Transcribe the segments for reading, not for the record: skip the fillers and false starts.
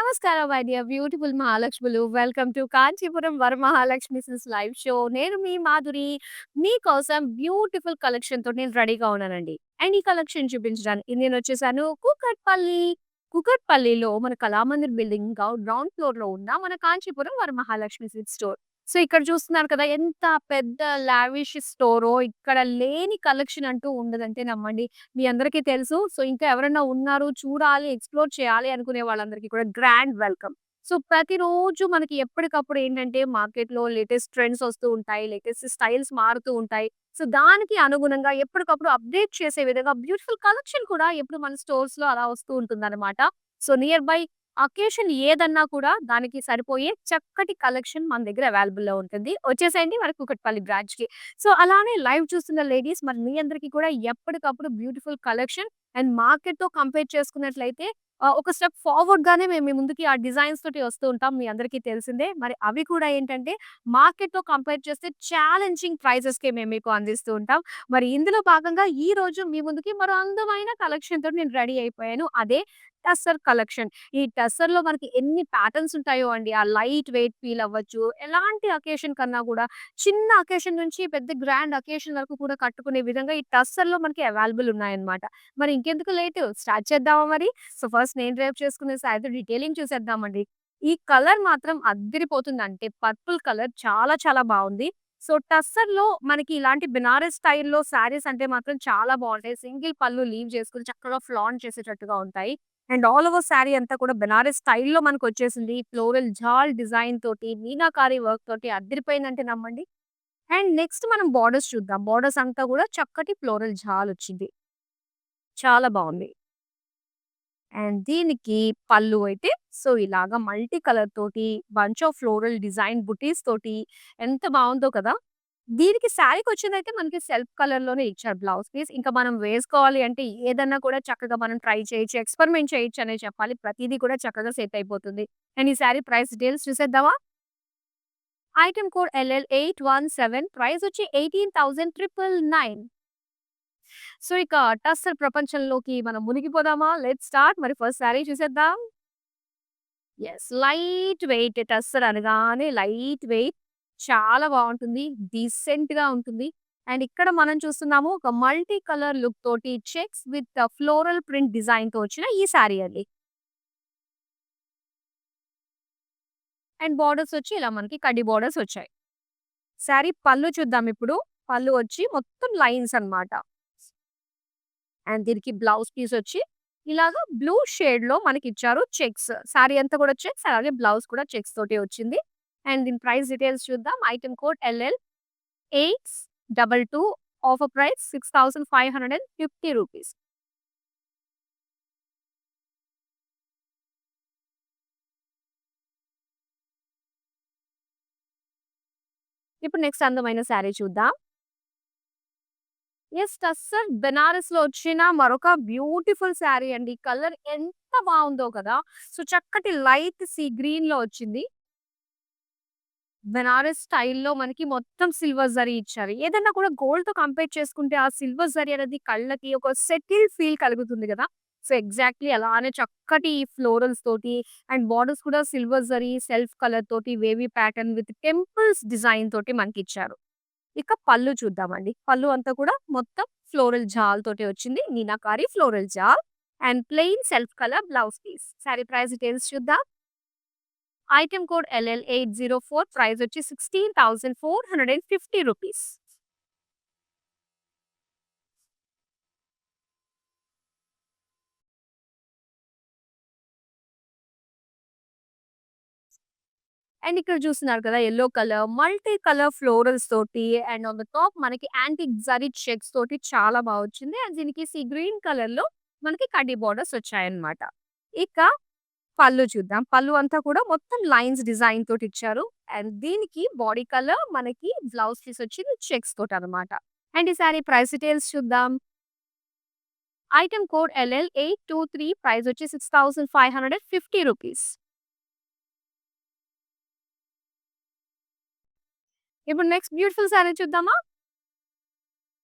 నమస్కారం my dear beautiful మహాలక్ష్ములు. Welcome to Kanchipuram Varamahalakshmi silks live show. నేను మీ మాధురి. మీకోసం బ్యూటిఫుల్ కలెక్షన్‌తో నేను రెడీగా ఉన్నానండి. అండ్ ఈ కలెక్షన్ చూపించడానికి నేనొచ్చేసాను కూకట్పల్లి. కూకట్పల్లిలో మన కళామందిర్ బిల్డింగ్ గ్రౌండ్ ఫ్లోర్‌లో ఉన్న మన Kanchipuram Varamahalakshmi silks store. So, ఇక్కడ చూస్తున్నారు కదా! ఎంత పెద్ద లావిష్ స్టోరో. ఇక్కడ లేని కలెక్షన్ అంటూ ఉండదంటే నమ్మండి. మీ అందరికీ తెలుసు. సో, ఇంకా ఎవరైనా ఉన్నారు, చూడాలి, ఎక్స్‌ప్లోర్ చేయాలి అనుకునే వాళ్ళందరికీ కూడా గ్రాండ్ వెల్కమ్. సో, ప్రతిరోజు మనకి ఎప్పటికప్పుడు ఏంటంటే మార్కెట్‌లో లేటెస్ట్ ట్రెండ్స్ వస్తూ ఉంటాయి. లేటెస్ట్ స్టైల్స్ మారుతూ ఉంటాయి. సో, దానికి అనుగుణంగా ఎప్పటికప్పుడు అప్‌డేట్ చేసే విధంగా బ్యూటిఫుల్ కలెక్షన్ కూడా ఎప్పుడు మన స్టోర్స్‌లో అలా వస్తూ ఉంటుందన్నమాట. సో, నియర్ బై అకేషన్ ఏదన్నా కూడా దానికి సరిపోయే చక్కటి కలెక్షన్ మన దగ్గర అవైలబుల్‌లో ఉంటుంది. వచ్చేసేయండి మన కూకట్పల్లి బ్రాంచ్‌కి. సో, అలానే లైవ్ చూస్తున్న లేడీస్ మరి మీ అందరికి కూడా ఎప్పటికప్పుడు బ్యూటిఫుల్ కలెక్షన్ అండ్ మార్కెట్‌తో కంపేర్ చేసుకున్నట్లయితే ఒక స్టెప్ ఫార్వర్డ్‌గానే మేము మీ ముందుకి ఆ డిజైన్స్ తోటి వస్తూ ఉంటాం. మీ అందరికీ తెలిసిందే. మరి అవి కూడా ఏంటంటే మార్కెట్‌తో కంపేర్ చేస్తే ఛాలెంజింగ్ ప్రైజెస్‌కే మేము మీకు అందిస్తూ ఉంటాం. మరి ఇందులో భాగంగా ఈ రోజు మీ ముందుకి మరో అందమైన కలెక్షన్ తోటి నేను రెడీ అయిపోయాను. అదే టస్సర్ కలెక్షన్. ఈ టస్సర్‌లో మనకి ఎన్ని ప్యాటర్న్స్ ఉంటాయో అండి. ఆ లైట్ వెయిట్ ఫీల్ అవ్వచ్చు. ఎలాంటి అకేషన్ కన్నా కూడా చిన్న అకేషన్ నుంచి పెద్ద గ్రాండ్ అకేషన్ వరకు కూడా కట్టుకునే విధంగా ఈ టస్సర్‌లో మనకి అవైలబుల్ ఉన్నాయన్నమాట. మరి ఇంకెందుకు లేటు స్టార్ట్ చేద్దామా మరి? సో, ఫస్ట్ నేను డ్రైవ్ చేసుకునే శారీతో డీటెయిలింగ్ చూసేద్దామండి. ఈ కలర్ మాత్రం అద్దిరిపోతుంది. అంటే పర్పుల్ కలర్ చాలా చాలా బావుంది. సో, టస్సర్‌లో మనకి ఇలాంటి బెనారస్ స్టైల్‌లో శారీస్ అంటే మాత్రం చాలా బావుంటాయి. సింగిల్ పళ్ళు లీవ్ చేసుకొని చక్కగా ఫ్లాంట్ చేసేటట్టుగా ఉంటాయి. అండ్ ఆల్ ఓవర్ శారీ అంతా కూడా బెనారస్ స్టైల్‌లో మనకొచ్చేసింది. ఫ్లోరల్ జాల్ డిజైన్ తోటి, మీనాకారి వర్క్ తోటి అద్దిరిపోయిందంటే నమ్మండి. అండ్ నెక్స్ట్ మనం బోర్డర్స్ చూద్దాం. బోర్డర్స్ అంతా కూడా చక్కటి ఫ్లోరల్ జాల్ వచ్చింది. చాలా బావుంది. అండ్ దీనికి పళ్ళు అయితే సో, ఇలాగా మల్టీ కలర్ తోటి బంచ్ ఆఫ్ ఫ్లోరల్ డిజైన్ బుటీస్ తోటి ఎంత బావుందో కదా! దీనికి శారీకొచ్చిందయితే మనకి సెల్ఫ్ కలర్‌లోనే ఇచ్చారు బ్లౌజ్ పీస్. ఇంకా మనం వేసుకోవాలి అంటే ఏదన్నా కూడా చక్కగా మనం ట్రై చేయొచ్చు, ఎక్స్‌పెరిమెంట్ చేయొచ్చు అనే చెప్పాలి. ప్రతీదీ కూడా చక్కగా సెట్ అయిపోతుంది. అండ్ ఈ శారీ ప్రైస్ డీటెయిల్స్ చూసేద్దామా? ఐటెమ్ కోడ్ LL817 ప్రైస్ వచ్చి 18,999. సో, ఇక టస్సర్ ప్రపంచంలోకి మనం మునిగిపోదామా? Let's start. మరి ఫస్ట్ శారీ చూసేద్దాం. యెస్. లైట్ వెయిట్ టస్సర్ అనగానే లైట్ వెయిట్ చాలా బావుంటుంది. డీసెంట్‌గా ఉంటుంది. అండ్ ఇక్కడ మనం చూస్తున్నాము ఒక మల్టీ కలర్ లుక్ తోటి చెక్స్ విత్ ఫ్లోరల్ ప్రింట్ డిజైన్‌తో వచ్చిన ఈ శారీ అండి. అండ్ బోర్డర్స్ వచ్చి ఇలా మనకి కడ్డీ బోర్డర్స్ వచ్చాయి. శారీ పళ్ళు చూద్దాం ఇప్పుడు. పళ్ళు వచ్చి మొత్తం లైన్స్ అన్నమాట. అండ్ దీనికి బ్లౌజ్ పీస్ వచ్చి ఇలాగా బ్లూ షేడ్‌లో మనకిచ్చారు చెక్స్. శారీ అంతా కూడా చెక్స్ అలాగే బ్లౌజ్ కూడా చెక్స్ తోటే వచ్చింది. అండ్ దీని ప్రైస్ డీటెయిల్స్ చూద్దాం. Item code LL822 offer price ₹6,550. ఇప్పుడు నెక్స్ట్ అందమైన శారీ చూద్దాం. యెస్. టస్సర్ బెనారస్‌లో వచ్చిన మరొక బ్యూటిఫుల్ శారీ అండి. కలర్ ఎంత బావుందో కదా! సో, చక్కటి లైట్ సీ గ్రీన్‌లో వచ్చింది. బెనారస్ స్టైల్‌లో మనకి మొత్తం సిల్వర్ జరీ ఇచ్చారు. ఏదన్నా కూడా గోల్డ్‌తో కంపేర్ చేసుకుంటే ఆ సిల్వర్ జరీ అనేది కళ్ళకి ఒక సెటిల్డ్ ఫీల్ కలుగుతుంది గదా! సో, ఎగ్జాక్ట్‌లీ అలానే చక్కటి ఫ్లోరల్స్ తోటి అండ్ బోర్డర్స్ కూడా సిల్వర్ జరీ, సెల్ఫ్ కలర్ తోటి wavy pattern with temples design తోటి మనకిచ్చారు. ఇక పళ్ళు చూద్దామండి. పళ్ళు అంతా కూడా మొత్తం ఫ్లోరల్ జాల్ తోటి వచ్చింది. Meenakari floral jaal and plain self colour blouse piece. Sari price details చూద్దాం. ఐటెమ్ కోడ్ LL804 ప్రైస్ వచ్చి ₹16,450. అండ్ ఇక్కడ చూస్తున్నారు కదా! Yellow colour, multi colour florals తోటి అండ్ ఆన్ ద టాప్ మనకి యాంటిక్ జరీ చెక్స్ తోటి చాలా బా వచ్చింది. అండ్ దీనికి గ్రీన్ కలర్‌లో మనకి కడ్డీ బోర్డర్స్ వచ్చాయన్నమాట. ఇక పళ్ళు చూద్దాం. పళ్ళు అంతా కూడా మొత్తం లైన్స్ డిజైన్ తోటి ఇచ్చారు. అండ్ దీనికి బాడీ కలర్ మనకి బ్లౌజ్ పీస్ వచ్చింది చెక్స్ తోటన్నమాట. అండ్ ఈ సారీ ప్రైస్ డీటెయిల్స్ చూద్దాం. ఐటెమ్ కోడ్ LL823 ప్రైస్ వచ్చి ₹6,550. ఇప్పుడు నెక్స్ట్ బ్యూటిఫుల్ సారీ చూద్దామా?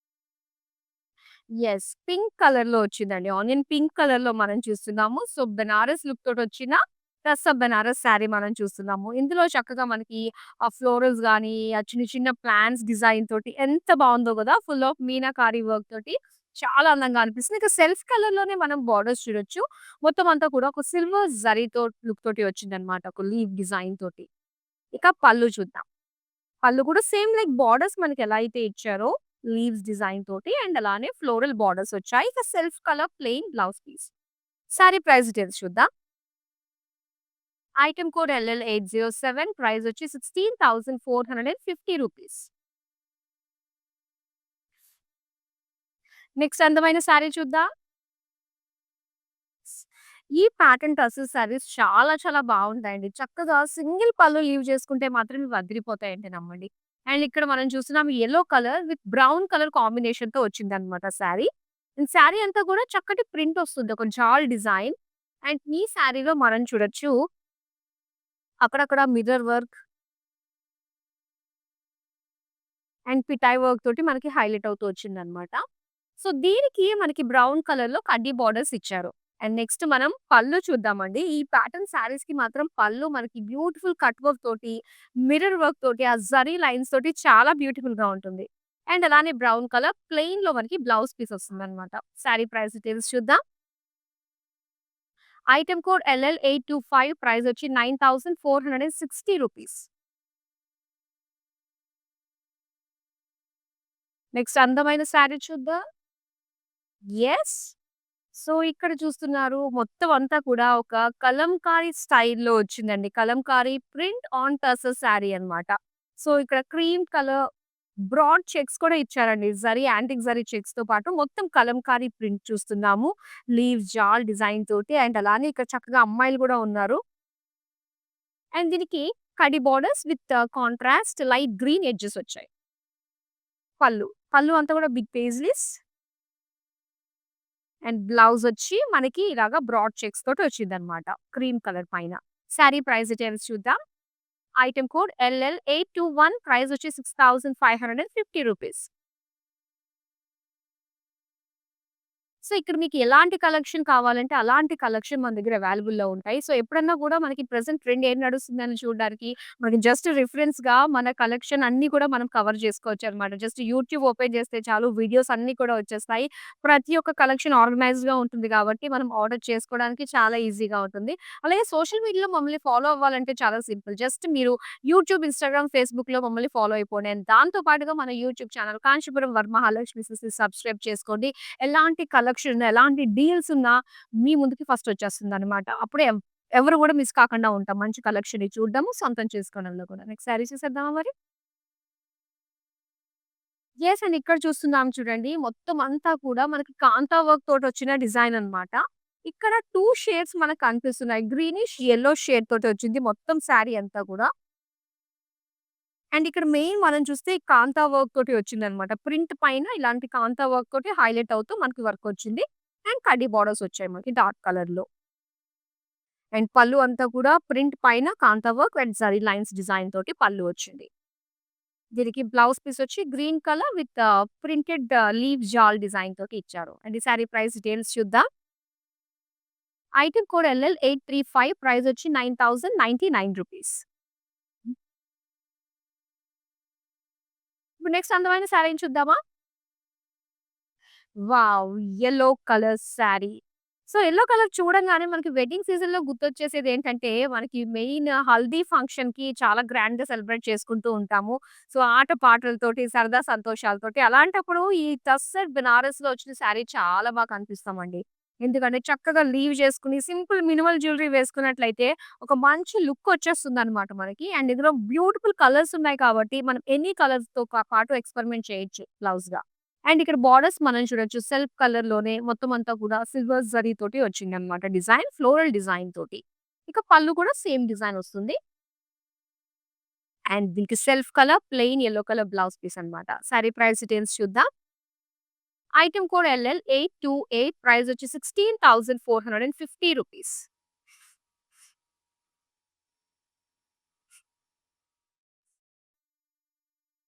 యెస్. పింక్ కలర్‌లో వచ్చిందండి. ఆనియన్ పింక్ కలర్‌లో మనం చూస్తున్నాము. సో, బెనారస్ లుక్ తోటొచ్చిన డ్రెస్ ఆఫ్ బెనారస్ శారీ మనం చూస్తున్నాము. ఇందులో చక్కగా మనకి ఆ ఫ్లోరల్స్ గాని, ఆ చిన్న చిన్న ప్లాంట్స్ డిజైన్ తోటి ఎంత బావుందో గదా! ఫుల్ ఆఫ్ మీనాకారి వర్క్ తోటి చాలా అందంగా అనిపిస్తుంది. ఇక సెల్ఫ్ కలర్‌లోనే మనం బోర్డర్స్ చూడొచ్చు. మొత్తం అంతా కూడా ఒక సిల్వర్ జరీతో లుక్ తోటి వచ్చిందన్నమాట. ఒక లీవ్ డిజైన్ తోటి. ఇక పళ్ళు చూద్దాం. పళ్ళు కూడా సేమ్ లైక్ బోర్డర్స్ మనకెలా అయితే ఇచ్చారో లీవ్స్ డిజైన్ తోటి అండ్ అలానే ఫ్లోరల్ బోర్డర్స్ వచ్చాయి. ఇక self colour plain blouse piece. Sari price details చూద్దాం. ఐటెమ్ కోడ్ LL807 ప్రైస్ వచ్చి 16,450 రూపీస్. నెక్స్ట్ అందమైన సారీ చూద్దాం. ఈ ప్యాటర్న్ టసర్ సారీస్ చాలా చాలా బావుంటాయండి. చక్కగా సింగిల్ పళ్ళు లీవ్ చేసుకుంటే మాత్రం ఇవి అదిరిపోతాయండి నమ్మండి. అండ్ ఇక్కడ మనం చూస్తున్నాం yellow colour with brown colour కాంబినేషన్‌తో వచ్చిందన్నమాట సారీ. అండ్ సారీ అంతా కూడా చక్కటి ప్రింట్ వస్తుంది. ఒక జాల్ డిజైన్. అండ్ ఈ సారీలో మనం చూడొచ్చు అక్కడక్కడ మిర్రర్ వర్క్ అండ్ పిటాయ్ వర్క్ తోటి మనకి హైలైట్ అవుతూ వచ్చిందన్నమాట. సో, దీనికి మనకి బ్రౌన్ కలర్‌లో కడ్డీ బోర్డర్స్ ఇచ్చారు. అండ్ నెక్స్ట్ మనం పళ్ళు చూద్దామండి. ఈ ప్యాటర్న్ శారీస్‌కి మాత్రం పళ్ళు మనకి బ్యూటిఫుల్ కట్ వర్క్ తోటి, మిర్రర్ వర్క్ తోటి, ఆ జరీ లైన్స్ తోటి చాలా బ్యూటిఫుల్‌గా ఉంటుంది. అండ్ అలానే బ్రౌన్ కలర్ ప్లెయిన్‌లో మనకి బ్లౌజ్ పీస్ వస్తుందన్నమాట. శారీ ప్రైస్ డీటెయిల్స్ చూద్దాం. ఐటెమ్ కోడ్ LL825 ప్రైస్ వచ్చి 9,460 రూపీస్. నెక్స్ట్ అందమైన శారీ చూద్దాం. యెస్. సో, ఇక్కడ చూస్తున్నారు మొత్తం అంతా కూడా ఒక కలంకారీ స్టైల్‌లో వచ్చిందండి. కలంకారీ ప్రింట్ ఆన్ టసర్ శారీ అన్నమాట. సో, ఇక్కడ క్రీమ్ కలర్ బ్రాడ్ చెక్స్ కూడా ఇచ్చారండి. జరీ యాంటిక్ జరీ చెక్స్‌తో పాటు మొత్తం కలంకారీ ప్రింట్ చూస్తున్నాము. లీవ్స్, జాల్ డిజైన్ తోటి అండ్ అలానే ఇక్కడ చక్కగా అమ్మాయిలు గూడా ఉన్నారు. అండ్ దీనికి కడ్డీ borders with contrast light green edges వచ్చాయి. పళ్ళు. పళ్ళు అంతా కూడా బిగ్ పేజ్‌లీస్ అండ్ బ్లౌజొచ్చి మనకి ఇలాగా బ్రాడ్ చెక్స్ తోటి వచ్చిందనమాట. క్రీమ్ కలర్ పైన. శారీ ప్రైస్ డీటెయిల్స్ చూద్దాం. ఐటెమ్ కోడ్ LL821 ప్రైస్ వచ్చి 6,550 రూపీస్. సో, ఇక్కడ మీకు ఎలాంటి కలెక్షన్ కావాలంటే, అలాంటి కలెక్షన్ మన దగ్గర అవైలబుల్‌లో ఉంటాయి. సో, ఎప్పుడన్నా కూడా మనకి ప్రెజెంట్ ట్రెండ్ ఏం నడుస్తుందని చూడడానికి, మనకి జస్ట్ రిఫరెన్స్‌గా మన కలెక్షన్ అన్నీ కూడా మనం కవర్ చేసుకోవచ్చనమాట. జస్ట్ యూట్యూబ్ ఓపెన్ చేస్తే చాలు వీడియోస్ అన్నీ కూడా వచ్చేస్తాయి. ప్రతి ఒక్క కలెక్షన్ ఆర్గనైజ్డ్‌గా ఉంటుంది కాబట్టి, మనం ఆర్డర్ చేసుకోవడానికి చాలా ఈజీగా ఉంటుంది. అలాగే సోషల్ మీడియాలో మమ్మల్ని ఫాలో అవ్వాలంటే చాలా సింపుల్. జస్ట్ మీరు యూట్యూబ్, ఇన్‌స్టాగ్రామ్, ఫేస్‌బుక్‌లో మమ్మల్ని ఫాలో అయిపోండి. అండ్ దాంతో పాటుగా మన YouTube channel Kanchipuram Varamahalakshmi sisters subscribe చేసుకోండి. ఎలాంటి కలెక్షన్, ఎలాంటి డీల్స్ ఉన్నా మీ ముందుకి ఫస్ట్ వచ్చేస్తుందనమాట. అప్పుడే ఎవరు గూడా మిస్ కాకుండా ఉంటాం. మంచి కలెక్షన్‌ని చూడడము, సొంతం చేసుకోవడంలో కూడా. నెక్స్ట్ శారీ చూసేద్దామా మరి? యెస్ అండి. ఇక్కడ చూస్తున్నాం చూడండి. మొత్తం అంతా కూడా మనకి కాంతా వర్క్ తోటొచ్చిన డిజైన్ అన్నమాట. ఇక్కడ 2 షేడ్స్ మనకు కనిపిస్తున్నాయి. గ్రీనిష్, యెల్లో షేడ్ తోటి వచ్చింది మొత్తం శారీ అంతా కూడా. అండ్ ఇక్కడ మెయిన్ మనం చూస్తే కాంతా వర్క్ తోటి వచ్చిందన్నమాట. ప్రింట్ పైన ఇలాంటి కాంతా వర్క్ తోటి హైలైట్ అవుతూ మనకి వర్క్ వచ్చింది. అండ్ కడ్డీ బోర్డర్స్ వచ్చాయి మనకి డార్క్ కలర్‌లో. అండ్ పళ్ళు అంతా కూడా ప్రింట్ పైన kantha work and zari lines design తోటి పళ్ళు వచ్చింది. దీనికి బ్లౌజ్ పీస్ వచ్చి green colour with printed leave jaal design తోటి ఇచ్చారు. అండ్ ఈ సారీ ప్రైస్ డీటెయిల్స్ చూద్దాం. ఐటెమ్ కోడ్ LL835 ప్రైస్ వచ్చి 9,099 రూపీస్. ఇప్పుడు నెక్స్ట్ అందమైన సారీని చూద్దామా? Wow! Yellow colour sari. So, yellow colour చూడంగానే మనకి వెడ్డింగ్ సీజన్‌లో గుర్తొచ్చేసేదేంటంటే, మనకి మెయిన్ హల్దీ ఫంక్షన్‌కి చాలా గ్రాండ్‌గా సెలబ్రేట్ చేసుకుంటూ ఉంటాము. సో, ఆట పాటలతోటి, సరదా సంతోషాలతోటి అలాంటప్పుడు ఈ టస్సర్ బెనారస్‌లో వచ్చిన సారీ చాలా బాగా కనిపిస్తామండి. ఎందుకంటే చక్కగా లీవ్ చేసుకొని సింపుల్ మినిమల్ జ్యువెలరీ వేసుకున్నట్లయితే ఒక మంచి లుక్ వచ్చేస్తుందన్నమాట మనకి. అండ్ ఇందులో బ్యూటిఫుల్ కలర్స్ ఉన్నాయి కాబట్టి మనం ఎనీ కలర్స్‌తో పాటు ఎక్స్‌పెరిమెంట్ చేయొచ్చు బ్లౌజ్‌గా. అండ్ ఇక్కడ బోర్డర్స్ మనం చూడొచ్చు. సెల్ఫ్ కలర్‌లోనే మొత్తం అంతా కూడా సిల్వర్ జరీ తోటి వచ్చిందన్నమాట డిజైన్. ఫ్లోరల్ డిజైన్ తోటి. ఇక పళ్ళు కూడా సేమ్ డిజైన్ వస్తుంది. అండ్ దీనికి self colour, plain yellow colour blouse piece అన్నమాట. సారీ ప్రైస్ డీటెయిల్స్ చూద్దాం. ఐటెమ్ కోడ్ LL828 ప్రైస్ వచ్చి 16,450 రూపీస్.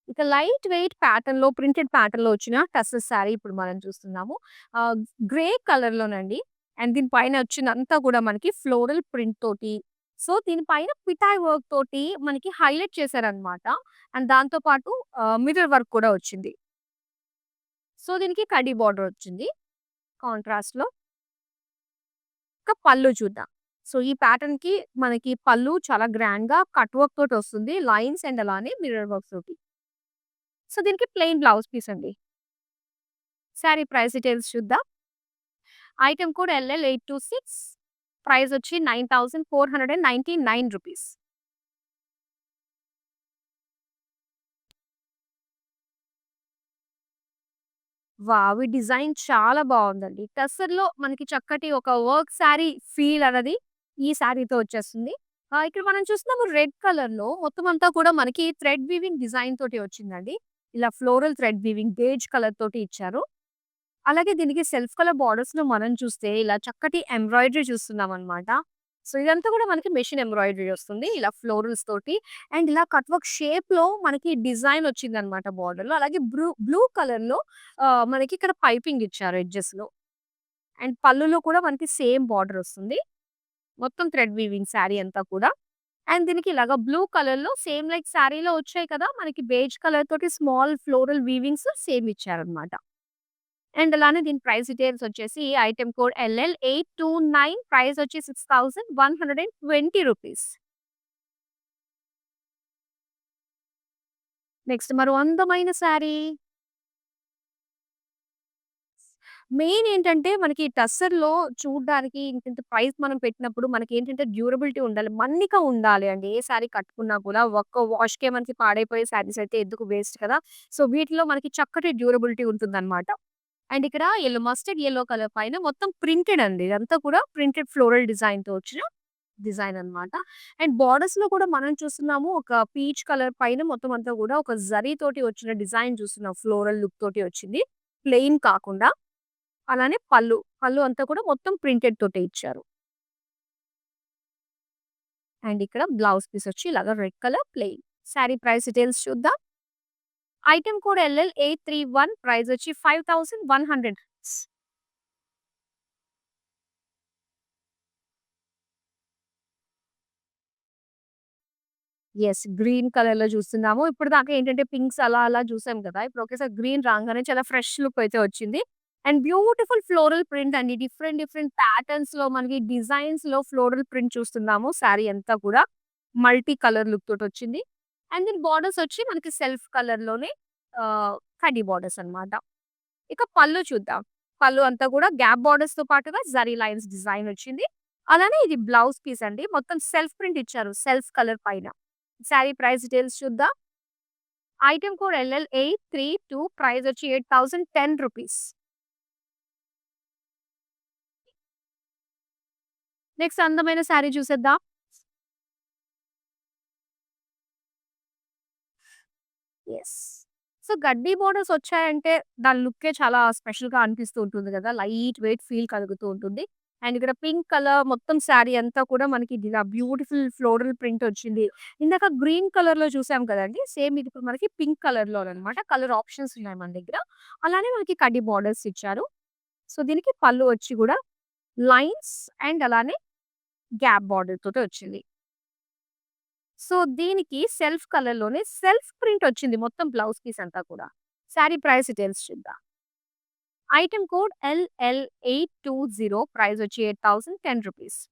ఇక లైట్ వెయిట్ ప్యాటర్న్‌లో ప్రింటెడ్ ప్యాటర్న్‌లో వచ్చిన టసర్ సారీ ఇప్పుడు మనం చూస్తున్నాము. గ్రే కలర్‌లోనండి. అండ్ దీని పైన వచ్చిందంతా కూడా మనకి ఫ్లోరల్ ప్రింట్ తోటి సో, దీని పైన పిటాయ్ వర్క్ తోటి మనకి హైలైట్ చేశారనమాట. అండ్ దాంతో పాటు మిర్రర్ వర్క్ కూడా వచ్చింది. సో, దీనికి కడ్డీ బార్డర్ వచ్చింది కాంట్రాస్ట్‌లో. ఇక పళ్ళు చూద్దాం. సో, ఈ ప్యాటర్న్‌కి మనకి పళ్ళు చాలా గ్రాండ్‌గా కట్ వర్క్ తోటొస్తుంది. లైన్స్ అండ్ అలానే మిర్రర్ వర్క్ తోటి. సో, దీనికి ప్లెయిన్ బ్లౌజ్ పీస్ అండి. శారీ ప్రైస్ డీటెయిల్స్ చూద్దాం. ఐటెమ్ కోడ్ LL826 ప్రైస్ వచ్చి ₹9,499. వావ్! ఈ డిజైన్ చాలా బావుందండి. టస్సర్‌లో మనకి చక్కటి ఒక వర్క్ శారీ ఫీల్ అన్నది ఈ శారీతో వచ్చేస్తుంది. ఇక్కడ మనం చూస్తున్నాము రెడ్ కలర్‌లో మొత్తం అంతా కూడా మనకి థ్రెడ్ వీవింగ్ డిజైన్ తోటి వచ్చిందండి. ఇలా floral thread weaving beige colour తోటి ఇచ్చారు. అలాగే దీనికి సెల్ఫ్ కలర్ బోర్డర్స్‌లో మనం చూస్తే ఇలా చక్కటి ఎంబ్రాయిడరీ చూస్తున్నామనమాట. సో, ఇదంతా కూడా మనకి మెషిన్ ఎంబ్రాయిడరీ వస్తుంది. ఇలా ఫ్లోరల్స్ తోటి అండ్ ఇలా కట్ వర్క్ షేప్‌లో మనకి డిజైన్ వచ్చిందనమాట బోర్డర్‌లో. అలాగే బ్లూ కలర్‌లో మనకి ఇక్కడ పైపింగ్ ఇచ్చారు ఎడ్జెస్‌లో. అండ్ పళ్ళులో కూడా మనకి సేమ్ బోర్డర్ వస్తుంది. మొత్తం థ్రెడ్ వీవింగ్ శారీ అంతా కూడా. అండ్ దీనికి ఇలాగ బ్లూ కలర్‌లో సేమ్ లైక్ శారీలో వచ్చాయి కదా! మనకి బేజ్ కలర్ తోటి స్మాల్ ఫ్లోరల్ వీవింగ్స్ సేమ్ ఇచ్చారనమాట. అండ్ అలానే దీని ప్రైస్ డీటెయిల్స్ వచ్చేసి ఐటెమ్ కోడ్ LL829 ప్రైస్ వచ్చి ₹6,120. నెక్స్ట్ మరో అందమైన శారీ. మెయిన్ ఏంటంటే మనకి టస్సర్‌లో చూడ్డానికి ఇంతింత ప్రైస్ మనం పెట్టినప్పుడు మనకేంటంటే డ్యూరబిలిటీ ఉండాలి. మన్నిక ఉండాలి అండి. ఏ శారీ కట్టుకున్నా కూడా ఒక్క వాష్‌కే మనకి పాడైపోయే శారీస్ అయితే ఎందుకు వేస్ట్ కదా! సో, వీటిలో మనకి చక్కటి డ్యూరబిలిటీ ఉంటుందన్నమాట. అండ్ ఇక్కడ మస్టర్డ్ యెల్లో కలర్ పైన మొత్తం ప్రింటెడ్ అండి. ఇదంతా కూడా ప్రింటెడ్ ఫ్లోరల్ డిజైన్‌తో వచ్చిన డిజైన్ అన్నమాట. అండ్ బోర్డర్స్‌లో కూడా మనం చూస్తున్నాము ఒక పీచ్ కలర్ పైన మొత్తం అంతా కూడా ఒక జరీ తోటి వచ్చిన డిజైన్ చూస్తున్నాం. ఫ్లోరల్ లుక్ తోటి వచ్చింది. ప్లెయిన్ కాకుండా. అలానే పళ్ళు అంతా కూడా మొత్తం ప్రింటెడ్ తోటే ఇచ్చారు. అండ్ ఇక్కడ బ్లౌజ్ పీస్ వచ్చి ఇలాగ red colour plain. Sari price details చూద్దాం. ఐటెమ్ కోడ్ LL831 ప్రైస్ వచ్చి 5100. యెస్. గ్రీన్ కలర్‌లో చూస్తున్నాము. ఇప్పటిదాకా ఏంటంటే పింక్స్ అలా అలా చూసాం కదా! ఇప్పుడు ఒకేసారి గ్రీన్ రాంగానే చాలా ఫ్రెష్ లుక్ అయితే వచ్చింది. అండ్ బ్యూటిఫుల్ ఫ్లోరల్ ప్రింట్ అండి. డిఫరెంట్ డిఫరెంట్ ప్యాటర్న్స్‌లో మనకి డిజైన్స్‌లో ఫ్లోరల్ ప్రింట్ చూస్తున్నాము. శారీ అంతా కూడా మల్టీ కలర్ లుక్ తోటొచ్చింది. అండ్ దీని బోర్డర్స్ వచ్చి మనకి సెల్ఫ్ కలర్‌లోనే కడ్డీ బోర్డర్స్ అన్నమాట. ఇక పళ్ళు చూద్దాం. పళ్ళు అంతా కూడా గ్యాప్ బోర్డర్స్‌తో పాటుగా జరీ లైన్స్ డిజైన్ వచ్చింది. అలానే ఇది బ్లౌజ్ పీస్ అండి. మొత్తం సెల్ఫ్ ప్రింట్ ఇచ్చారు. సెల్ఫ్ కలర్ పైన. శారీ ప్రైస్ డీటెయిల్స్ చూద్దాం. ఐటెమ్ కోడ్ LL832 ప్రైస్ వచ్చి ₹8010. నెక్స్ట్ అందమైన శారీ చూసేద్దాం. యెస్. సో, గడ్డి బోర్డర్స్ వచ్చాయంటే దాని లుక్కే చాలా స్పెషల్‌గా అనిపిస్తూ ఉంటుంది గదా! లైట్ వెయిట్ ఫీల్ కలుగుతూ ఉంటుంది. అండ్ ఇక్కడ పింక్ కలర్ మొత్తం శారీ అంతా కూడా మనకి ఇలా బ్యూటిఫుల్ ఫ్లోరల్ ప్రింట్ వచ్చింది. ఇందాక గ్రీన్ కలర్‌లో చూసాం కదండీ! సేమ్ ఇది ఇప్పుడు మనకి పింక్ కలర్‌లోననమాట. కలర్ ఆప్షన్స్ ఉన్నాయి మన దగ్గర. అలానే మనకి కడ్డీ బోర్డర్స్ ఇచ్చారు. సో, దీనికి పళ్ళు వచ్చి గూడా లైన్స్ అండ్ అలానే గ్యాప్ బోర్డర్ తోటి వచ్చింది. సో, దీనికి సెల్ఫ్ కలర్‌లోనే సెల్ఫ్ ప్రింట్ వచ్చింది మొత్తం బ్లౌజ్ పీస్ అంతా కూడా. శారీ ప్రైస్ డీటెయిల్స్ చూద్దాం. ఐటెమ్ కోడ్ LL820 ప్రైస్ వచ్చి ₹8010.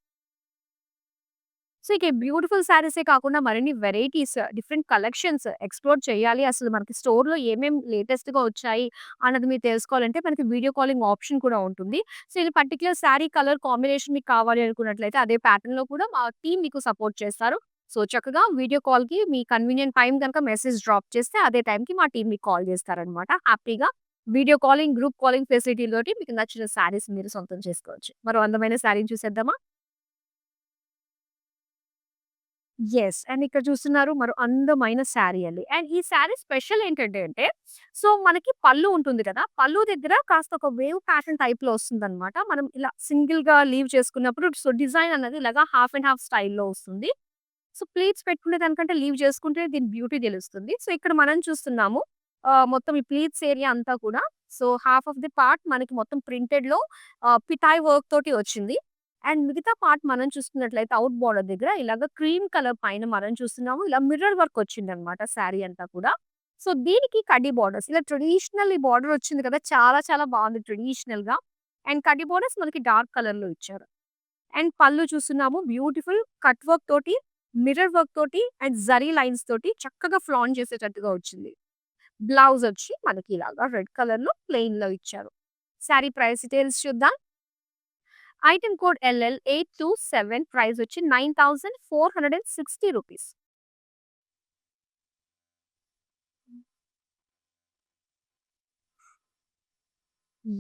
సో, ఇక బ్యూటిఫుల్ శారీసే కాకుండా మరిన్ని వెరైటీస్, డిఫరెంట్ కలెక్షన్స్ ఎక్స్‌ప్లోర్ చేయాలి. అసలు మనకి స్టోర్‌లో ఏమేం లేటెస్ట్‌గా వచ్చాయి అన్నది మీరు తెలుసుకోవాలంటే మనకి వీడియో కాలింగ్ ఆప్షన్ కూడా ఉంటుంది. సో, ఇది పర్టిక్యులర్ శారీ కలర్ కాంబినేషన్ మీకు కావాలి అనుకున్నట్లయితే అదే ప్యాటర్న్‌లో కూడా మా టీమ్ మీకు సపోర్ట్ చేస్తారు. సో, చక్కగా వీడియో కాల్‌కి మీ కన్వీనియంట్ టైమ్ గనుక మెసేజ్ డ్రాప్ చేస్తే అదే టైంకి మా టీమ్ మీకు కాల్ చేస్తారనమాట. హ్యాపీగా వీడియో కాలింగ్, గ్రూప్ కాలింగ్ ఫెసిలిటీతోటి మీకు నచ్చిన శారీస్ మీరు సొంతం చేసుకోవచ్చు. మరో అందమైన శారీని చూసేద్దామా? యెస్. అండ్ ఇక్కడ చూస్తున్నారు మరో అందమైన శారీ అండి. అండ్ ఈ శారీ స్పెషల్ ఏంటంటే సో, మనకి పళ్ళు ఉంటుంది కదా! పళ్ళు దగ్గర కాస్త ఒక వేవ్ ప్యాటర్న్ టైప్‌లో వస్తుందన్నమాట. మనం ఇలా సింగిల్‌గా లీవ్ చేసుకున్నప్పుడు సో, డిజైన్ అన్నది ఇలాగా హాఫ్ అండ్ హాఫ్ స్టైల్‌లో వస్తుంది. సో, ప్లీట్స్ పెట్టుకునే దానికంటే లీవ్ చేసుకుంటే దీని బ్యూటీ తెలుస్తుంది. సో, ఇక్కడ మనం చూస్తున్నాము మొత్తం ఈ ప్లీట్స్ ఏరియా అంతా కూడా so, half of the part మనకి మొత్తం ప్రింటెడ్‌లో పిటాయ్ వర్క్ తోటి వచ్చింది. అండ్ మిగతా పార్ట్ మనం చూసుకున్నట్లయితే ఔట్ బోర్డర్ దగ్గర ఇలాగ క్రీమ్ కలర్ పైన మనం చూస్తున్నాము. ఇలా మిర్రర్ వర్క్ వచ్చిందనమాట శారీ అంతా కూడా. సో, దీనికి కడ్డీ బోర్డర్స్ ఇలా ట్రెడిషనల్ ఈ బోర్డర్ వచ్చింది కదా! చాలా చాలా బాగుంది ట్రెడిషనల్‌గా. అండ్ కడ్డీ బోర్డర్స్ మనకి డార్క్ కలర్‌లో ఇచ్చారు. అండ్ పళ్ళు చూస్తున్నాము బ్యూటిఫుల్ కట్ వర్క్ తోటి, మిర్రర్ వర్క్ తోటి అండ్ జరీ లైన్స్ తోటి చక్కగా ఫ్లాన్ చేసేటట్టుగా వచ్చింది. బ్లౌజ్ వచ్చి మనకి ఇలాగా రెడ్ కలర్‌లో ప్లెయిన్‌లో ఇచ్చారు. శారీ ప్రైస్ డీటెయిల్స్ చూద్దాం. ఐటెమ్ కోడ్ ఎల్ఎల్ 827 ప్రైస్ వచ్చి 9460 రూపీస్.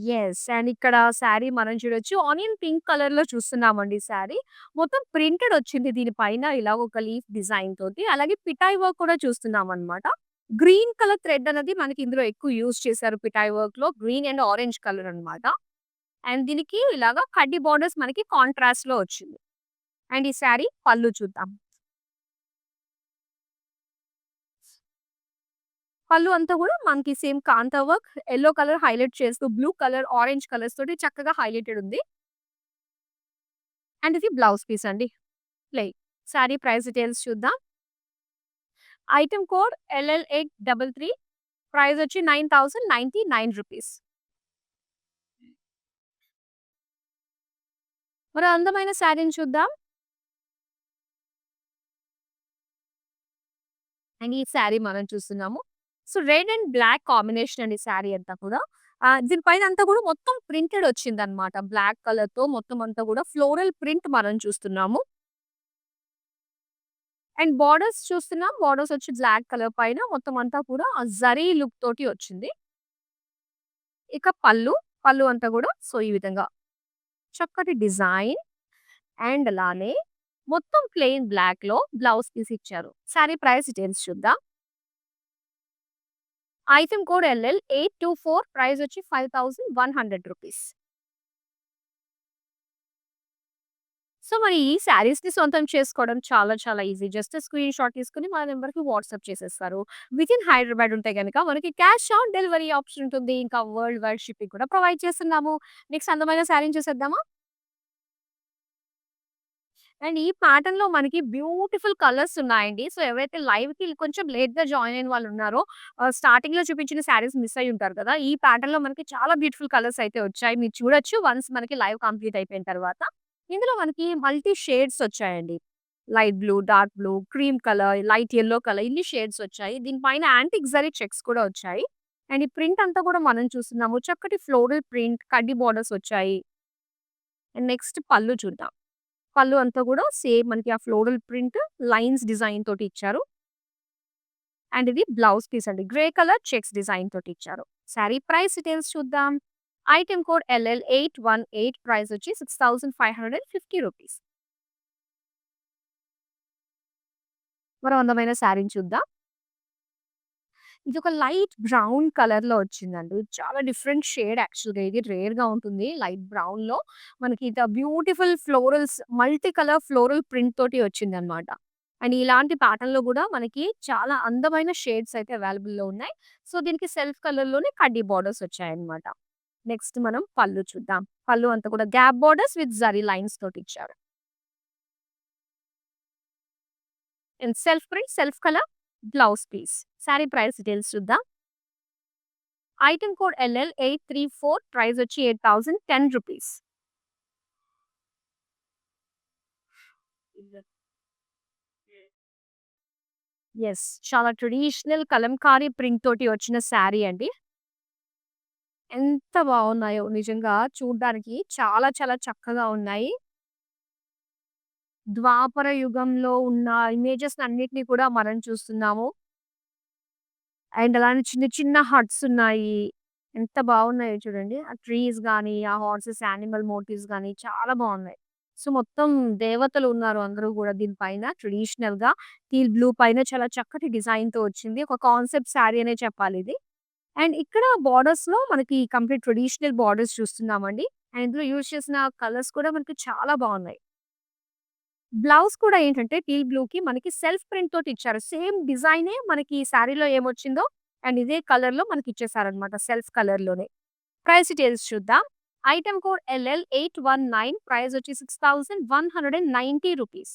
యెస్. అండ్ ఇక్కడ శారీ మనం చూడొచ్చు. ఆనియన్ పింక్ కలర్‌లో చూస్తున్నామండి శారీ. మొత్తం ప్రింటెడ్ వచ్చింది దీని పైన ఇలా ఒక లీఫ్ డిజైన్ తోటి. అలాగే పిటాయి వర్క్ కూడా చూస్తున్నామనమాట. గ్రీన్ కలర్ థ్రెడ్ అనేది మనకి ఇందులో ఎక్కువ యూజ్ చేశారు పిటాయి వర్క్‌లో. గ్రీన్ అండ్ ఆరెంజ్ కలర్ అన్నమాట. అండ్ దీనికి ఇలాగా కడ్డీ బోర్డర్స్ మనకి కాంట్రాస్ట్‌లో వచ్చింది. అండ్ ఈ శారీ పళ్ళు చూద్దాం. పళ్ళు అంతా కూడా మనకి సేమ్ కాంతా వర్క్, యెల్లో కలర్ హైలైట్ చేస్తూ బ్లూ కలర్, ఆరెంజ్ కలర్స్ తోటి చక్కగా హైలైటెడ్ ఉంది. అండ్ ఇది బ్లౌజ్ పీస్ అండి. ప్లెయిన్. శారీ ప్రైస్ డీటెయిల్స్ చూద్దాం. ఐటెమ్ కోడ్ LL833 ప్రైస్ వచ్చి 9099 రూపీస్. మరో అందమైన శారీని చూద్దాం. అండ్ ఈ శారీ మనం చూస్తున్నాము. So, red and black combination అండి శారీ అంతా కూడా. దీని పైన అంతా కూడా మొత్తం ప్రింటెడ్ వచ్చిందన్నమాట. బ్లాక్ కలర్‌తో మొత్తం అంతా కూడా ఫ్లోరల్ ప్రింట్ మనం చూస్తున్నాము. అండ్ బోర్డర్స్ చూస్తున్నాం. బోర్డర్స్ వచ్చి బ్లాక్ కలర్ పైన మొత్తం అంతా కూడా ఆ జరీ లుక్ తోటి వచ్చింది. ఇక పళ్ళు, పళ్ళు అంతా కూడా సో, ఈ విధంగా చక్కటి డిజైన్ అండ్ అలానే మొత్తం ప్లెయిన్ బ్లాక్‌లో బ్లౌజ్ పీస్ ఇచ్చారు. శారీ ప్రైస్ డీటెయిల్స్ చూద్దాం. ఐటెమ్ కోడ్ LL824 ప్రైస్ వచ్చి 5100 రూపీస్. సో, మరి ఈ శారీస్‌ని సొంతం చేసుకోవడం చాలా చాలా ఈజీ. జస్ట్ స్క్రీన్ షాట్ తీసుకొని మన నంబర్‌కి వాట్సాప్ చేసేస్తారు. వితిన్ హైదరాబాద్ ఉంటే గనుక మనకి క్యాష్ ఆన్ డెలివరీ ఆప్షన్ ఉంటుంది. ఇంకా వరల్డ్ వైడ్ షిప్పింగ్ కూడా ప్రొవైడ్ చేస్తున్నాము. నెక్స్ట్ అందమైన శారీని చూసేద్దామా? అండ్ ఈ ప్యాటర్న్‌లో మనకి బ్యూటిఫుల్ కలర్స్ ఉన్నాయండి. సో, ఎవరైతే లైవ్‌కి కొంచెం లేట్‌గా జాయిన్ అయిన వాళ్ళు ఉన్నారో స్టార్టింగ్‌లో చూపించిన శారీస్ మిస్ అయ్యి ఉంటారు కదా! ఈ ప్యాటర్న్‌లో మనకి చాలా బ్యూటిఫుల్ కలర్స్ అయితే వచ్చాయి. మీరు చూడొచ్చు వన్స్ మనకి లైవ్ కంప్లీట్ అయిపోయిన తర్వాత. ఇందులో మనకి మల్టీ షేడ్స్ వచ్చాయండి. Light blue, dark blue, cream colour, light yellow colour ఇన్ని షేడ్స్ వచ్చాయి. దీని పైన యాంటిక్ జరీ చెక్స్ కూడా వచ్చాయి. అండ్ ఈ ప్రింట్ అంతా కూడా మనం చూస్తున్నాము. చక్కటి ఫ్లోరల్ ప్రింట్, కడ్డీ బోర్డర్స్ వచ్చాయి. అండ్ నెక్స్ట్ పళ్ళు చూద్దాం. పళ్ళు అంతా కూడా సేమ్ మనకి ఆ ఫ్లోరల్ ప్రింట్ లైన్స్ డిజైన్ తోటి ఇచ్చారు. అండ్ ఇది బ్లౌజ్ పీస్ అండి. గ్రే కలర్ చెక్స్ డిజైన్ తోటి ఇచ్చారు. శారీ ప్రైస్ డీటెయిల్స్ చూద్దాం. ఐటెమ్ కోడ్ LL818 ప్రైస్ వచ్చి 6550 రూపీస్. మరో అందమైన శారీని చూద్దాం. ఇదొక లైట్ బ్రౌన్ కలర్‌లో వచ్చిందండి. చాలా డిఫరెంట్ షేడ్ యాక్చువల్‌గా ఇది రేర్‌గా ఉంటుంది. లైట్ బ్రౌన్‌లో మనకి ఇట beautiful florals multi colour floral print తోటి వచ్చిందనమాట. అండ్ ఇలాంటి ప్యాటర్న్‌లో గూడా మనకి చాలా అందమైన షేడ్స్ అయితే అవైలబుల్‌లో ఉన్నాయి. సో, దీనికి సెల్ఫ్ కలర్‌లోనే కడ్డీ బోర్డర్స్ వచ్చాయన్నమాట. నెక్స్ట్ మనం పళ్ళు చూద్దాం. పళ్ళు అంతా కూడా gap borders with zari lines తోటి ఇచ్చారు. And self print, self colour blouse piece. Sari price details చూద్దాం. ఐటెమ్ కోడ్ LL834 ప్రైస్ వచ్చి 8010 రూపీస్. యెస్. చాలా ట్రెడిషనల్ కలంకారీ ప్రింట్ తోటి వచ్చిన శారీ అండి. ఎంత బావున్నాయో నిజంగా చూడ్డానికి చాలా చాలా చక్కగా ఉన్నాయి. ద్వాపర యుగంలో ఉన్న ఇమేజెస్ అన్నిటిని కూడా మనం చూస్తున్నాము. అండ్ అలానే చిన్న చిన్న హట్స్ ఉన్నాయి. ఎంత బావున్నాయో చూడండి. ఆ ట్రీస్ గాని, ఆ హార్సెస్ యానిమల్ మోటివ్స్ గాని చాలా బావున్నాయి. సో, మొత్తం దేవతలు ఉన్నారు అందరూ గూడా దీని పైన ట్రెడిషనల్‌గా టీల్ బ్లూ పైన చాలా చక్కటి డిజైన్‌తో వచ్చింది. ఒక కాన్సెప్ట్ శారీ అనే చెప్పాలిది. అండ్ ఇక్కడ బోర్డర్స్‌లో మనకి కంప్లీట్ ట్రెడిషనల్ బోర్డర్స్ చూస్తున్నామండి. అండ్ ఇందులో యూజ్ చేసిన కలర్స్ కూడా మనకి చాలా బావున్నాయి. బ్లౌజ్ కూడా ఏంటంటే టీల్ బ్లూకి మనకి సెల్ఫ్ ప్రింట్ తోటి ఇచ్చారు. సేమ్ డిజైనే మనకి శారీలో ఏమొచ్చిందో అండ్ ఇదే కలర్‌లో మనకిచ్చేసారనమాట. సెల్ఫ్ కలర్‌లోనే. ప్రైస్ డీటెయిల్స్ చూద్దాం. ఐటెమ్ కోడ్ LL819 ప్రైస్ వచ్చి 6190 రూపీస్.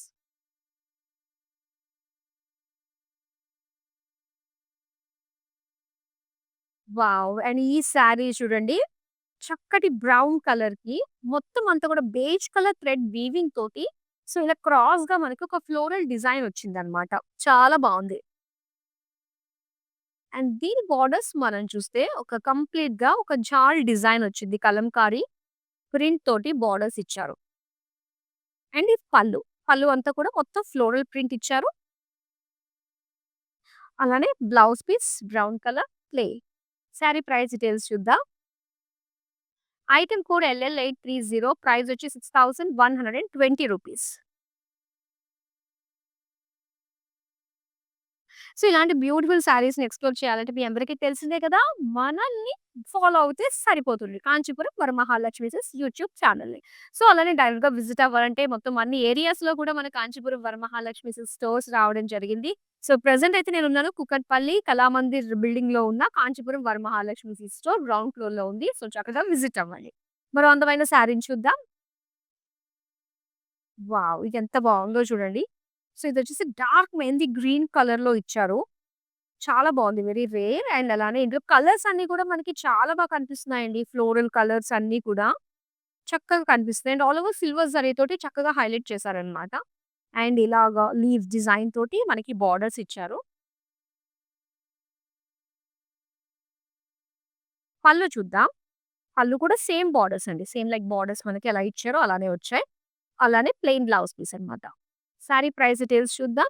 వావ్! అండ్ ఈ శారీ చూడండి. చక్కటి బ్రౌన్ కలర్‌కి మొత్తం అంతా కూడా బేజ్ కలర్ థ్రెడ్ వీవింగ్ తోటి సో, ఇలా క్రాస్‌గా మనకి ఒక ఫ్లోరల్ డిజైన్ వచ్చిందన్నమాట. చాలా బావుంది. అండ్ దీని బోర్డర్స్ మనం చూస్తే ఒక కంప్లీట్‌గా ఒక జాల్ డిజైన్ వచ్చింది. కలంకారీ ప్రింట్ తోటి బోర్డర్స్ ఇచ్చారు. అండ్ ఇది పళ్ళు. పళ్ళు అంతా కూడా మొత్తం ఫ్లోరల్ ప్రింట్ ఇచ్చారు. అలానే blouse piece brown colour plain. Sari price details చూద్దాం. ఐటెమ్ కోడ్ LL830 ప్రైస్ వచ్చి 6120 రూపీస్. సో, ఇలాంటి బ్యూటిఫుల్ శారీస్‌ని ఎక్స్‌ప్లోర్ చేయాలంటే మీ అందరికీ తెలిసిందే కదా! మనల్ని ఫాలో అవుతే సరిపోతుంది. కాంచీపురం వరమహాలక్ష్మి సిల్క్స్ యూట్యూబ్ ఛానెల్‌ని. సో, అలానే డైరెక్ట్‌గా విజిట్ అవ్వాలంటే మొత్తం అన్ని ఏరియాస్‌లో కూడా మన కాంచీపురం వరమహాలక్ష్మి సిల్క్స్ స్టోర్స్ రావడం జరిగింది. సో, ప్రెజెంట్ అయితే నేనున్నాను కూకట్పల్లి కళామందిర్ బిల్డింగ్‌లో ఉన్న Kanchipuram Varamahalakshmi silks store ground ఫ్లోర్‌లో ఉంది. సో, చక్కగా విజిట్ అవ్వండి. మరో అందమైన శారీని చూద్దాం. వావ్! ఇది ఎంత బావుందో చూడండి. సో, ఇదొచ్చేసి డార్క్ మెహందీ గ్రీన్ కలర్‌లో ఇచ్చారు. చాలా బావుంది. వెరీ రేర్ అండ్ అలానే ఇందులో కలర్స్ అన్నీ కూడా మనకి చాలా బాగా కనిపిస్తున్నాయండి. ఫ్లోరల్ కలర్స్ అన్నీ కూడా చక్కగా కనిపిస్తున్నాయి. అండ్ ఆల్ ఓవర్ సిల్వర్ జరీతోటి చక్కగా హైలైట్ చేశారనమాట. అండ్ ఇలాగా లీవ్స్ డిజైన్ తోటి మనకి బోర్డర్స్ ఇచ్చారు. పళ్ళు చూద్దాం. పళ్ళు కూడా సేమ్ బోర్డర్స్ అండి. సేమ్ లైక్ బోర్డర్స్ మనకి ఎలా ఇచ్చారో అలానే వచ్చాయి. అలానే ప్లెయిన్ బ్లౌజ్ పీస్ అనమాట. సారీ ప్రైస్ డీటెయిల్స్ చూద్దాం.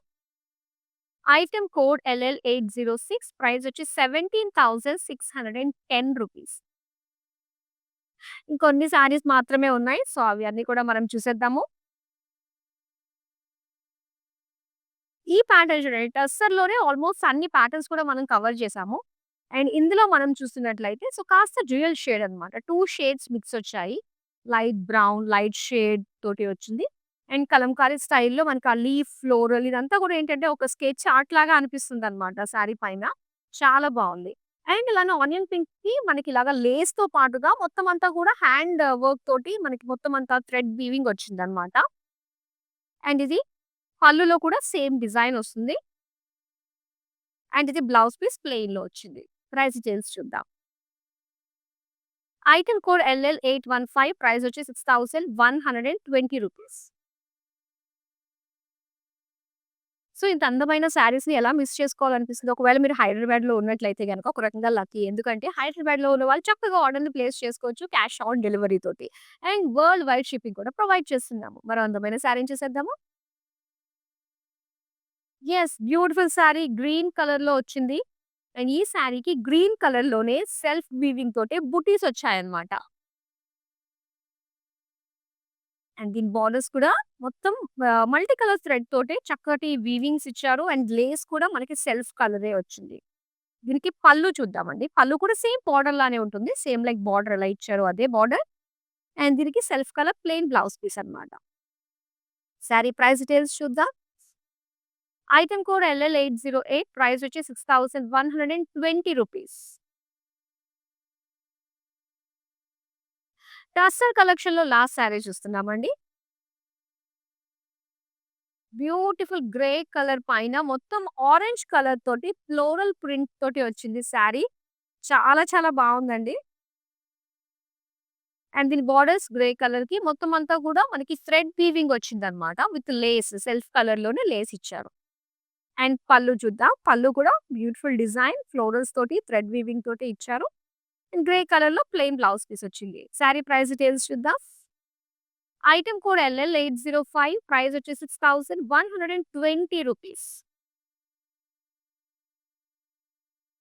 ఐటెమ్ కోడ్ LL806 ప్రైస్ వచ్చి 17,610 రూపీస్. ఇంకొన్ని శారీస్ మాత్రమే ఉన్నాయి. సో, అవి అన్నీ కూడా మనం చూసేద్దాము. ఈ ప్యాటర్న్ చూడండి. టస్సర్‌లోనే ఆల్‌మోస్ట్ అన్ని ప్యాటర్న్స్ కూడా మనం కవర్ చేసాము. అండ్ ఇందులో మనం చూస్తున్నట్లయితే సో, కాస్త డ్యూయల్ షేడ్ అన్నమాట. 2 షేడ్స్ మిక్స్ వచ్చాయి. లైట్ బ్రౌన్, లైట్ షేడ్ తోటి వచ్చింది. అండ్ కలంకారీ స్టైల్‌లో మనకి ఆ లీఫ్, ఫ్లోరల్ ఇదంతా కూడా ఏంటంటే ఒక స్కెచ్ ఆర్ట్ లాగా అనిపిస్తుందన్నమాట శారీ పైన. చాలా బావుంది. అండ్ ఇలానే ఆనియన్ పింక్‌కి మనకి ఇలాగా లేస్‌తో పాటుగా మొత్తం అంతా కూడా హ్యాండ్ వర్క్ తోటి మనకి మొత్తం అంతా థ్రెడ్ వీవింగ్ వచ్చిందన్నమాట. అండ్ ఇది పళ్ళులో కూడా సేమ్ డిజైన్ వస్తుంది. అండ్ ఇది బ్లౌజ్ పీస్ ప్లెయిన్‌లో వచ్చింది. ప్రైస్ డీటెయిల్స్ చూద్దాం. ఐటెమ్ కోడ్ LL815 ప్రైస్ వచ్చి 6120 రూపీస్. సో, ఇంత అందమైన శారీస్‌ని ఎలా మిస్ చేసుకోవాలనిపిస్తది. ఒకవేళ మీరు హైదరాబాద్‌లో ఉన్నట్లయితే గనక ఒక రకంగా లక్కీ. ఎందుకంటే హైదరాబాద్‌లో ఉన్న వాళ్ళు చక్కగా ఆర్డర్‌ని ప్లేస్ చేసుకోవచ్చు క్యాష్ ఆన్ డెలివరీ తోటి. అండ్ వరల్డ్ వైడ్ షిప్పింగ్ కూడా ప్రొవైడ్ చేస్తున్నాము. మరో అందమైన శారీని చూసేద్దామా? యెస్. బ్యూటిఫుల్ శారీ గ్రీన్ కలర్‌లో వచ్చింది. అండ్ ఈ శారీకి గ్రీన్ కలర్‌లోనే సెల్ఫ్ వీవింగ్ తోటి బుటీస్ వచ్చాయన్నమాట. అండ్ దీని బోర్డర్స్ కూడా మొత్తం మల్టీ కలర్ థ్రెడ్ తోటి చక్కటి వీవింగ్స్ ఇచ్చారు. అండ్ లేస్ కూడా మనకి సెల్ఫ్ కలరే వచ్చింది. దీనికి పళ్ళు చూద్దామండి. పళ్ళు కూడా సేమ్ బోర్డర్ లానే ఉంటుంది. సేమ్ లైక్ బోర్డర్ ఎలా ఇచ్చారో అదే బోర్డర్. అండ్ దీనికి self colour plain blouse piece అన్నమాట. శారీ ప్రైస్ డీటెయిల్స్ చూద్దాం. ఐటెమ్ కోడ్ LL808 ప్రైస్ వచ్చి 6120 రూపీస్. టస్సర్ కలెక్షన్‌లో లాస్ట్ శారీ చూస్తున్నామండి. బ్యూటిఫుల్ గ్రే కలర్ పైన మొత్తం ఆరెంజ్ కలర్ తోటి ఫ్లోరల్ ప్రింట్ తోటి వచ్చింది శారీ. చాలా చాలా బావుందండి. అండ్ దీని బోర్డర్స్ గ్రే కలర్‌కి మొత్తం అంతా కూడా మనకి థ్రెడ్ వీవింగ్ వచ్చిందన్నమాట. విత్ లేస్ సెల్ఫ్ కలర్‌లోనే లేస్ ఇచ్చారు. అండ్ పళ్ళు చూద్దాం. పళ్ళు కూడా బ్యూటిఫుల్ డిజైన్ ఫ్లోరల్స్ తోటి థ్రెడ్ వీవింగ్ తోటి ఇచ్చారు. అండ్ గ్రే కలర్‌లో ప్లెయిన్ బ్లౌజ్ పీస్ వచ్చింది. శారీ ప్రైస్ డీటెయిల్స్ చూద్దాం. ఐటెమ్ కోడ్ LL805 ప్రైస్ వచ్చి 6120 రూపీస్.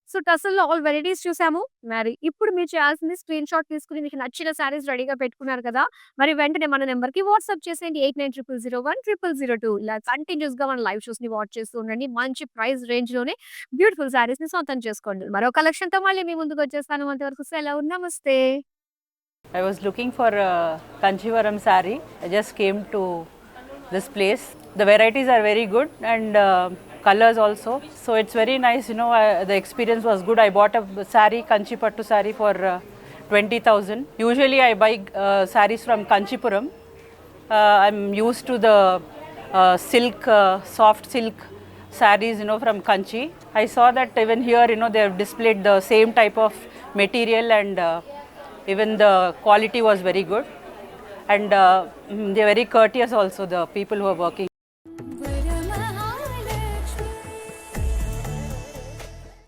సో, టసల్‌లో ఆల్ వెరైటీస్ చూసాము. మరి ఇప్పుడు మీరు చేయాల్సింది స్క్రీన్‌షాట్ తీసుకొని మీకు నచ్చిన శారీస్ రెడీగా పెట్టుకున్నారు కదా! మరి వెంటనే మన నంబర్‌కి వాట్సాప్ చేసేయండి 8900010002 ఇలా కంటిన్యూయస్‌గా మన లైవ్ షోస్‌ని వాచ్ చేస్తూ ఉండండి. మంచి ప్రైస్ రేంజ్‌లోనే బ్యూటిఫుల్ శారీస్‌ని సొంతం చేసుకోండి. మరో కలెక్షన్‌తో మళ్ళీ మీ ముందుకొచ్చేస్తాను. అంతవరకు సెలవు. నమస్తే. I was looking for a Kanchivaram saree. I just came to this place. The varieties are very good and colors also. So it's very nice, the experience was good. I bought a saree, Kanchi Pattu saree for 20,000. Usually I buy sarees from Kanchipuram. I'm used to the silk, soft silk sarees, from Kanchi. I saw that even here, they have displayed the same type of material, and even the quality was very good. And they're very courteous also, the people who are working